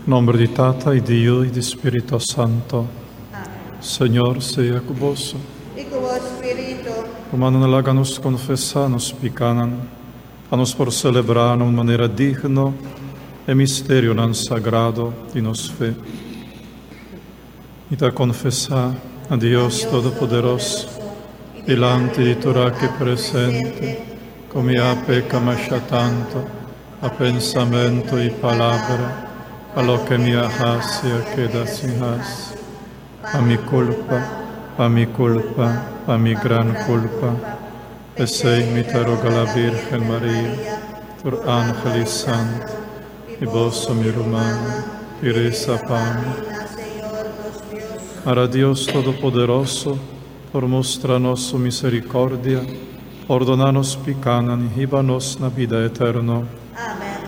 Nombre di Tata, e di Dio, e di Spirito Santo. Señor sea con vos. Y con vos, Espíritu, Romano nalaga-nos confessar, nos picanan, a nos por celebrar de maneira digna e mistério nan sagrado de nos fé. E da confessar a Deus Todo-Poderoso, delante di Torah que presente, come a peccamascia tanto, a pensamento e palavra, a lo que me hace queda sin haz. A mi culpa, a mi gran culpa. E sei mi te roga la Virgen María, por ángel y santo, y vos mi romano, y reza pami. Ara Dios Todopoderoso, por mostrarnos su misericordia, ordonanos picanan y híbanos na vida eterna. amén.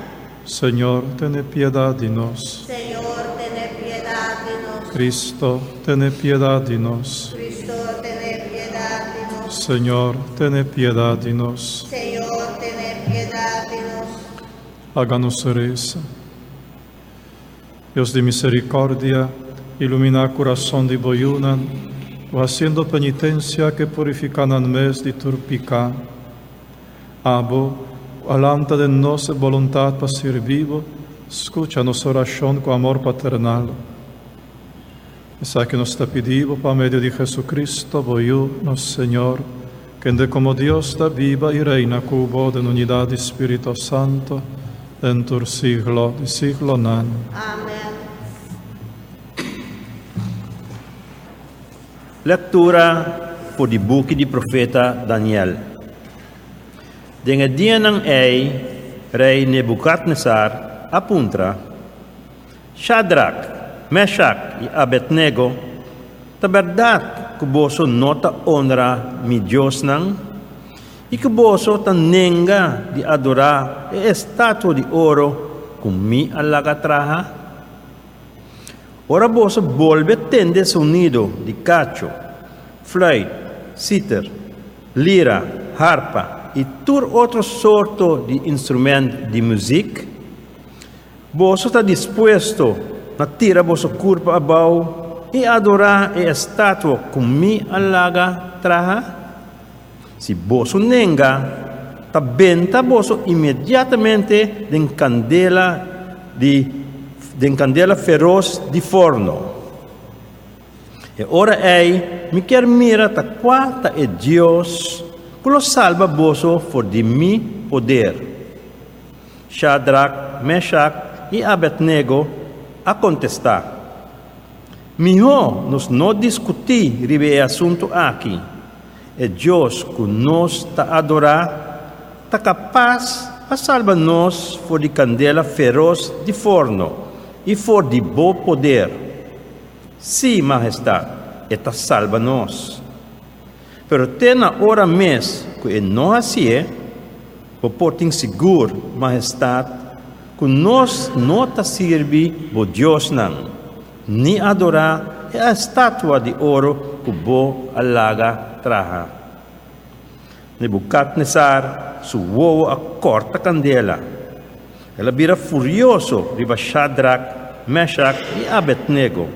Señor, ten piedad de nos. Señor, ten piedad de nosotros. Cristo, ten piedad de nos. Cristo, ten piedad de nosotros. Señor, ten piedad de nos. Señor, ten piedad de nosotros. Háganos reza. Dios de misericordia, ilumina el corazón de Boyunan, o haciendo penitencia que purifican al mes de turpica. Abo, alanta de nos voluntad para ser vivo, escucha nuestra oración con amor paternal. Esa que nos te pedimos por medio de Jesucristo, Boyunos, Señor, que de como Dios está viva y reina cubo en unidad de Espíritu Santo, en tu siglo de siglo nan. Amén. Lectura por el boek do profeta Daniel. Den dia ng rei Nebuchadnezzar apuntra, Shadrach, Meshach e Abednego, ta verdad kuboso nota honra mi Dios nang, e kuboso ta nenga di adora e estatua de oro com mi alagatraha. Ora boso volve tende sonido de cacho, flauta, cítara, lira, harpa e tur outro sorto de instrumento de música. Boso está disposto a tirar boso corpo abaixo e adorar a estátua com mi alaga traha. Se boso nenga, ta benta boso imediatamente den candela feroz de forno. E ora mi quer mira ta quanta é Deus, que lo salva boso for de mi poder. Shadrach, Meshach e Abednego a contestar. Melhor nos não discutir ribe assunto aqui. É Deus que nos ta adorar, ta capaz a salva nos for de candela feroz de forno e for de bom poder. Sim, majestade, eta salva nos. Pero tem na hora mes que não assim é, o portem seguro, majestade, que nós não ta sirve bo Deus não, ni adorar a estátua de ouro que bo alaga traha. Nebuchadnezzar suou a corta candela. Ela vira furioso riba Shadrach, Meshach e Abednego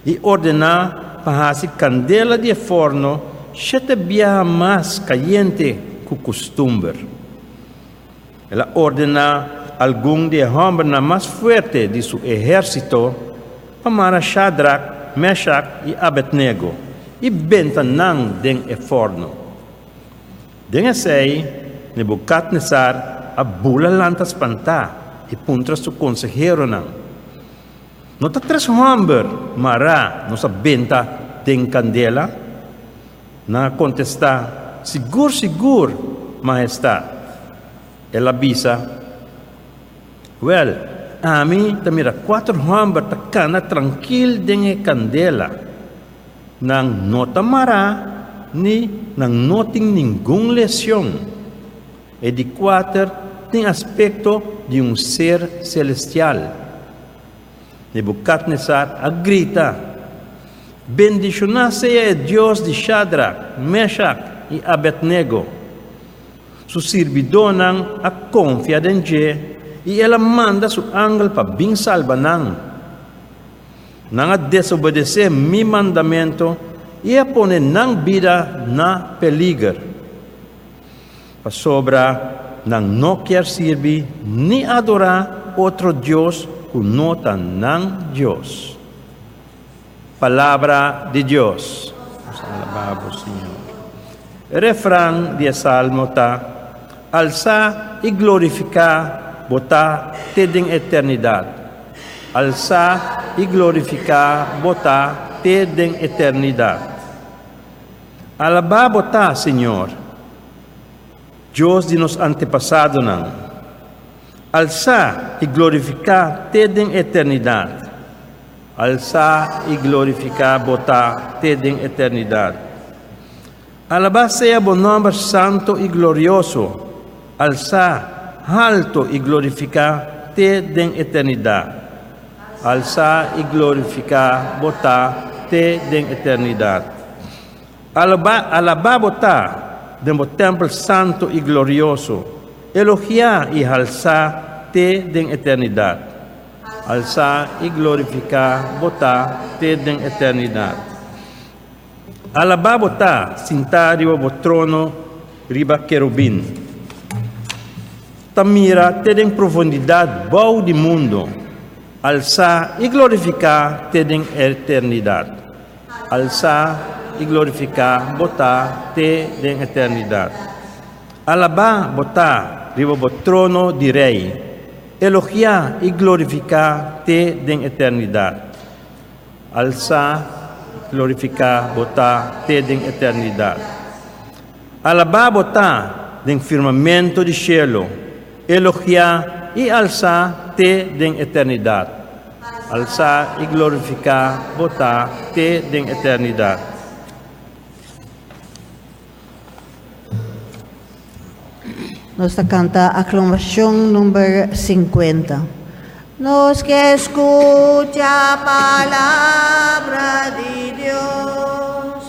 e ordena para a candela de forno sete vezes mais caliente que o costume. Ela ordena algum de homens mais forte de seu exército para matar Shadrach, Meshach e Abednego e bentanang den e forno. Den esse Nebuchadnezzar a bula lantas panta e puntra su consejero nan. Nota tres homens mara nossa benta den candela na contesta sigur majestade. Ela avisa, well, a mim tamira 4 homens ta cana tranquil den candela nang nota mara ni nang noting nenhuma lesão. E de 4 tem aspecto de ser celestial. Nebuchadnezzar grita, bendicionado seja Deus de Shadrach, Meshach e Abednego. Su servidor a confia em Deus e ela manda su ángel para bem salva nang. Nang desobedecer mi mandamento, ia pone nang vida na peligro. Pa sobra nang não quer servir ni adorar outro Deus que não está nang Deus. Palavra de Deus. Nos alabamos, Senhor. Refrão de Salmo está: alçar e glorificar, botar te em eternidade. Alçar e glorificar, botar te em eternidade. Alabar, botar, Senhor, Deus de nos antepassados, não. Alçar e glorificar te em eternidade. Alçar e glorificar, botar te em eternidade. Alabar seja o nome santo e glorioso. Alçar, alto e glorificar te em eternidade. Alçar e glorificar, botar te em eternidade. Alabar, botar do templo santo e glorioso. Elogiar e alçar te em eternidade. Alçar e glorificar, botar te em eternidade. Alabar, botar sintário o trono riba querubim. Tamira te em profundidade bom de mundo. Alçar e glorificar te em eternidade. Alçar e glorificar, botar te em eternidade. Alabar, botar riba o trono de rei. Elogiar e glorificar te em eternidade. Alçar, glorificar, botar te em eternidade. Alabar, botar em firmamento de cielo. Elogiar e alçar te em eternidade. Alçar e glorificar, botar te em eternidade. Nos canta aclamación número 50. Nos que escucha palabra de Dios,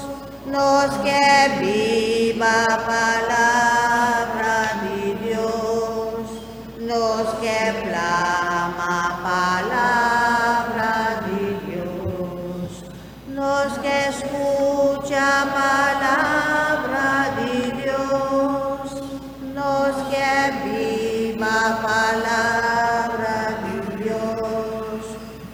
nos que viva palabra de Dios, nos que clama palabra de Dios, nos que escucha palabra de Dios, nos que viva palabra de Dios,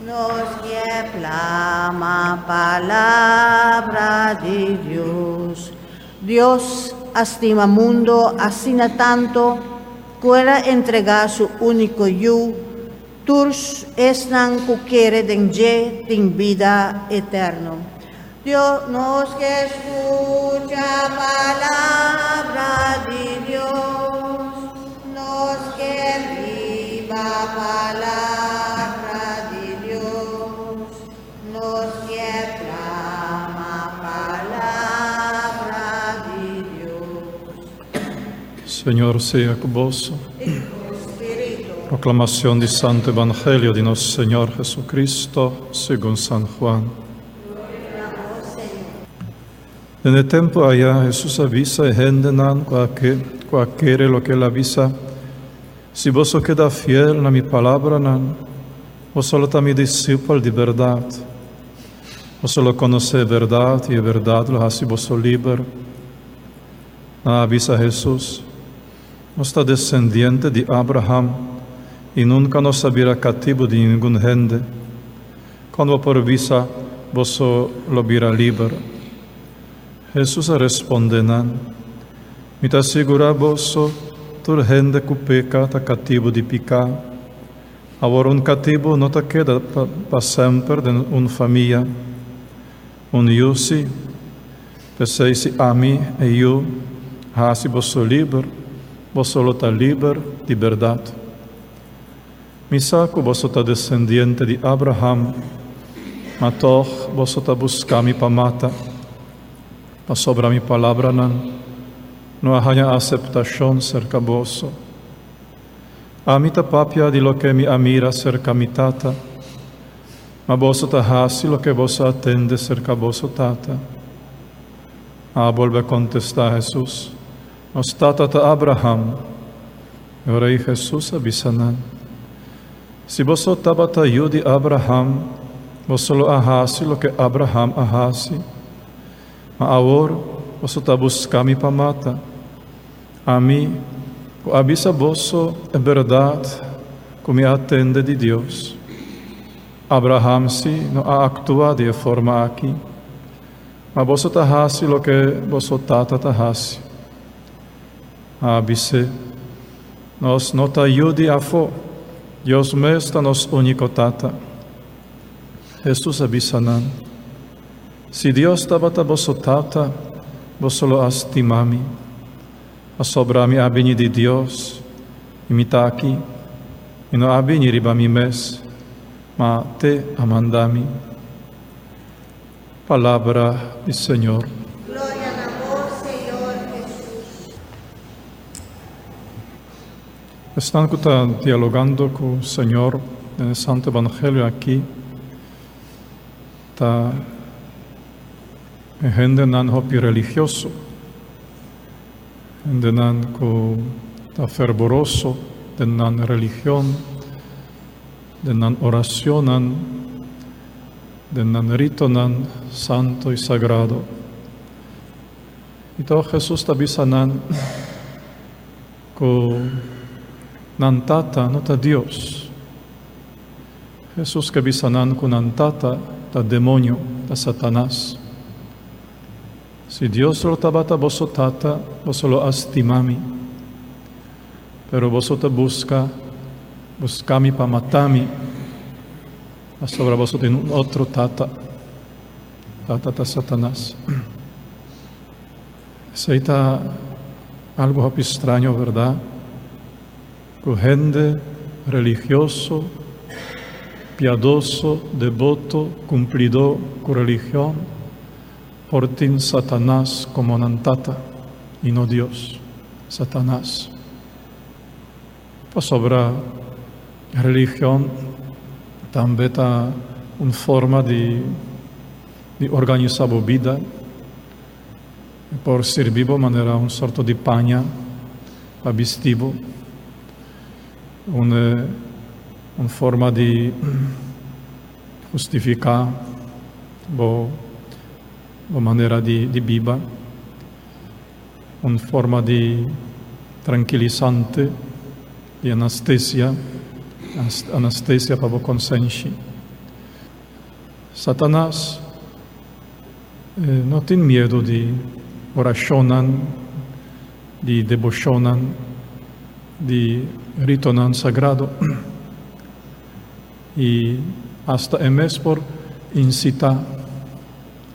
nos que clama palabra de Dios. Dios estima mundo así tanto, quiera entregar su único hijo, todos están que quieren ten vida eterna. Dios nos que escucha palabra de Dios, nos que viva palabra de Dios, nos que clama palabra de Dios. Señor sea con vos. Proclamación del Santo Evangelio de nuestro Señor Jesucristo según San Juan. En el tiempo allá Jesús avisa a gente cualquiera lo que él avisa. Si vos queda fiel a mi palabra, vos solo mi discípulo de verdad. Vos solo conoce verdad y verdad lo hace vos libre. Avisa Jesús. Vos está descendiente de Abraham y nunca nos había cativo de ningún gente. Cuando por visa vos lo vira libre. Jesús responde, me te asegura vos, tu gente que peca está cativo de pecar. Ahora un cativo no te queda para siempre en una familia. Un yo sí, penséis a mí y yo, así vos libre, vos solo está libre de verdad. Mi saco vos está descendiente de Abraham, mas toch vos está buscando para matar. A sobra mi palabra no hay aceptación cerca vos. A mí ta papia de lo que mi amira cerca mi tata, ma vos ta hasi lo que vos atende cerca vos tata. A vuelve a contestar Jesús, nos tata ta Abraham. Y ahora Jesús avisanan, Si vos tabata yudi Abraham, vos lo ahasi lo que Abraham ahasi. Ma agora vos buscami para mata. A mim, o abisa vosso é verdade, como atende de Deus. Abraham se não actua de forma aqui, mas vosso tahasi lo que vosso tata tahasi. Abise, nós não ta ajude a fo, Deus mesmo nos único tata. Jesus abisanan. Se Deus tabata vosso tata, vosso lo estimami. A sobrami abini de Deus, e me tá aqui, e não abini ribami mes, mas te amandami. Palavra do Senhor. Glória a vós, Senhor Jesus. Estando que está dialogando com o Senhor no Santo Evangelho aqui, está gente não hopi religioso, gente não está fervoroso, de não religião, de não oração, de não rito não santo e sagrado. Então Jesus está avisando que não tata não está Deus. Jesus que avisando que não tata está demônio, está Satanás. Se Deus lo tabata vosso tata, vosso lo estimami. Pero vosso te buscami para matami. A sobre vosso tem outro tata. Tata Satanás. Isso aí está algo estranho, verdade? Que gente religioso, piadoso, devoto, cumplidor com religião, portin Satanás como nantata e não Deus, Satanás. Sobre a religião também está uma forma de organizar a vida, por servir de maneira sorta de panha para vestir, uma forma de justificar a maneira de biba, uma forma de tranquilizante, de anestesia para o consciência. Satanás não tem medo de oração, de devoção, de rito sagrado, e hasta é mesmo por incitar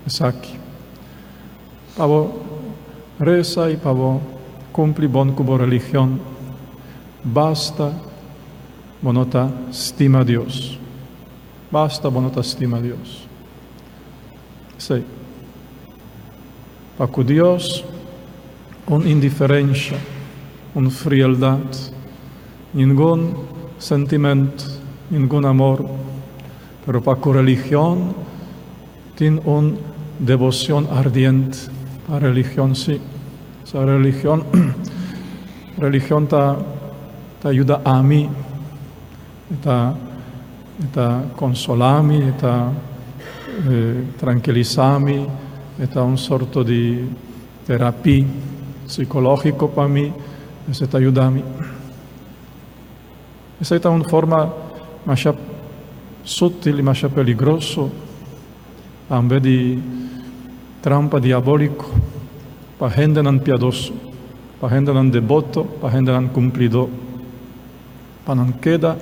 isso aqui. Para rezar e para cumprir bom com a religião, basta bonota estima a Deus. Basta bonota estima a Deus. Sei. Para que Deus, indiferença, frialdade, nenhum sentimento, nenhum amor, pero para que a religião tem devoção ardiente. A religião, sim. A religião te ajuda a mim, te consola-me, te tranquiliza-me, é sorto de terapia psicológica para mim, isso te ajuda a mim. Essa é uma forma mais sutil e mais perigosa, em vez de trampa diabólica, para gente não piedosa, para gente não devoto, para gente não cumpridor, para não queda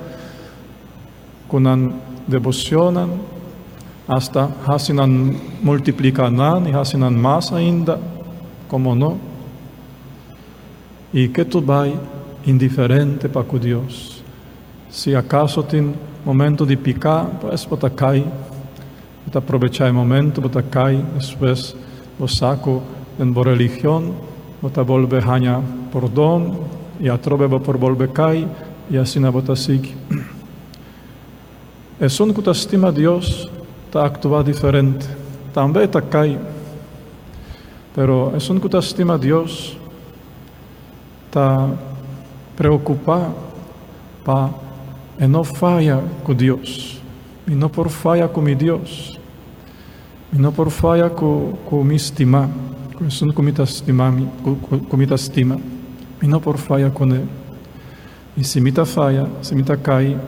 com não devocionam, hasta assim não multiplicar e assim não mais ainda, como não, e que tu vai indiferente para com Deus. Se acaso tem momento de picar, pues bota cai, bota aproveitar o momento, bota cai, depois o saco en boa religião, bota volve hanha por dom, e a trove por volve cai, e assim na bota sigue. É só que estima a Deus, está actuar diferente, também está cai, pero é só que estima a Deus, está preocupado para e não falha com Deus, e não por falha com meu Deus, e não por falha com me estimar, com isso que me estima, e não por falha com ele. E se me falha, se me cai,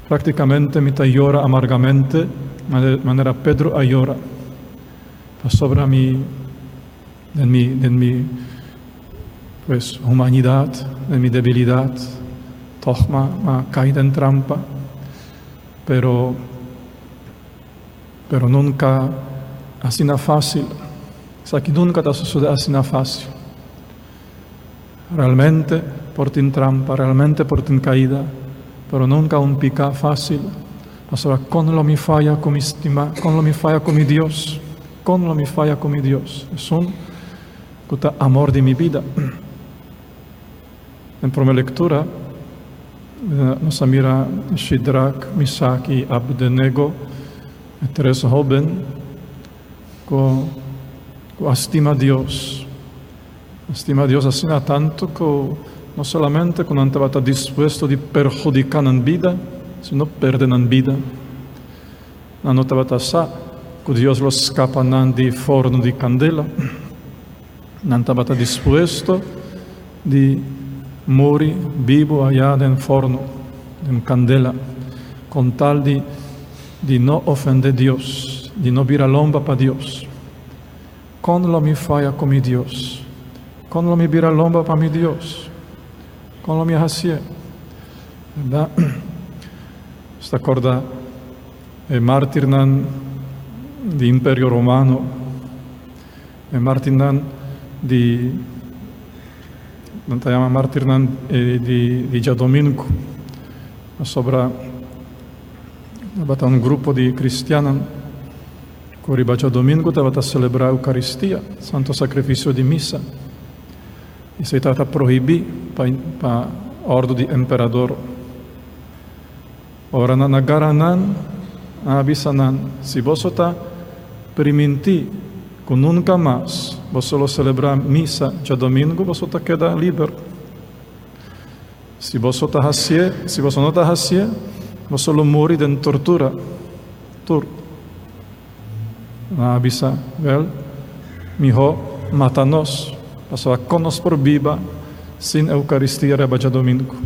praticamente me llora amargamente, de maneira Pedro a llora, sobre mim, de mi pues, humanidade, de mi debilidade, toch ma caída en trampa, pero nunca assim na fácil, isso aqui nunca está sucedendo assim na fácil. Realmente por tin trampa, realmente por tin caída, pero nunca un pica fácil. Allora, con lo mi falla con mi estima, con lo mi falla con mi Dios, con lo mi falla con mi Dios. Es un amor de mi vida. En prima lectura, nos mira Shadrach, Misach y Abednego, tres jóvenes que estima a Dios. Estima a Dios así tanto que no solamente que no estaba dispuesto a perjudicar en vida, sino perder en vida. No estaba que Dios los escapa de forno de candela. No estaba dispuesto de morir vivo allá en forno, en candela, con tal de no ofender a Dios, de no virar lomba para Dios. Con lo mi falla con mi Dios, con lo mi virar lomba para mi Dios, con lo mi hacia, ¿verdad? Esta acorda mártirnan de Imperio Romano, mártirnan de non te llama mártirnan di Domingo, sobre un grupo de cristianos que riba Domingo estava a celebrar a Eucaristia, santo sacrifício de missa, e se estava proibido para ordem do imperador. Ora na garanan, avisanan, se você está permitir que nunca mais você lo celebrar missa de domingo, você está queda livre. Se você está assim, se você não está assim, você lo morre de tortura. Avisa, vel, mijo, mata-nos, passou conos por viva, sem Eucaristia reba de domingo.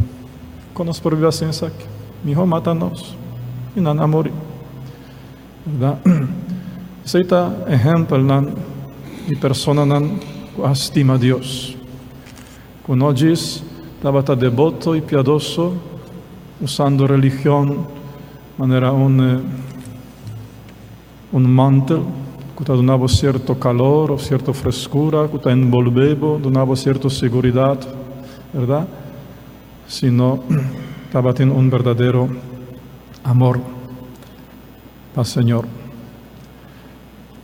Conos por viva sem saque. Mijo, mata-nos, e não a morrer. Verdade? Isso é exemplo de pessoa que estima a Deus. Que não diz, estava devoto e piedoso, usando religião de maneira um mantel, que donava certo calor, certa frescura, que envolveva, donava certa segurança, verdade? Sino estava tendo verdadeiro amor para o Senhor.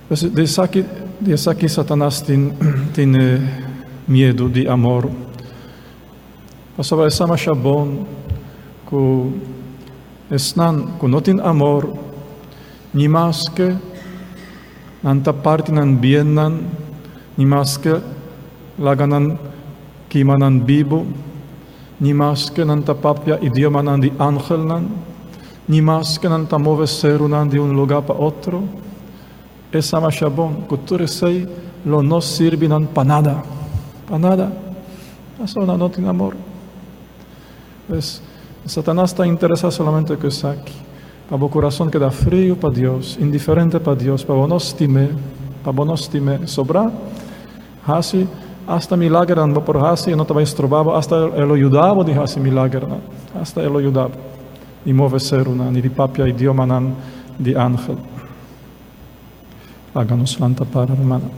Desde aqui Satanás tem medo de amor. Pastor, é mais bom que não tem amor, nem mais que não parte nan bien nem mais que laganan kimanan bibo, nem mais que não papia idioma nan de ángel nem mais que não move ser de lugar para outro. Essa mais bom que tu recei lo não serve para nada, só não tem amor. Pues, Satanás está interessado solamente com isso aqui, para o coração que dá frio para Deus, indiferente para Deus, para não estimar, sobrar, assim, hasta milagre não por assim, não estava estrobado, hasta ele ajudava de assim milagre, hasta ele ajudava, e move ser de papia idioma de ángel. Háganos santa para hermana.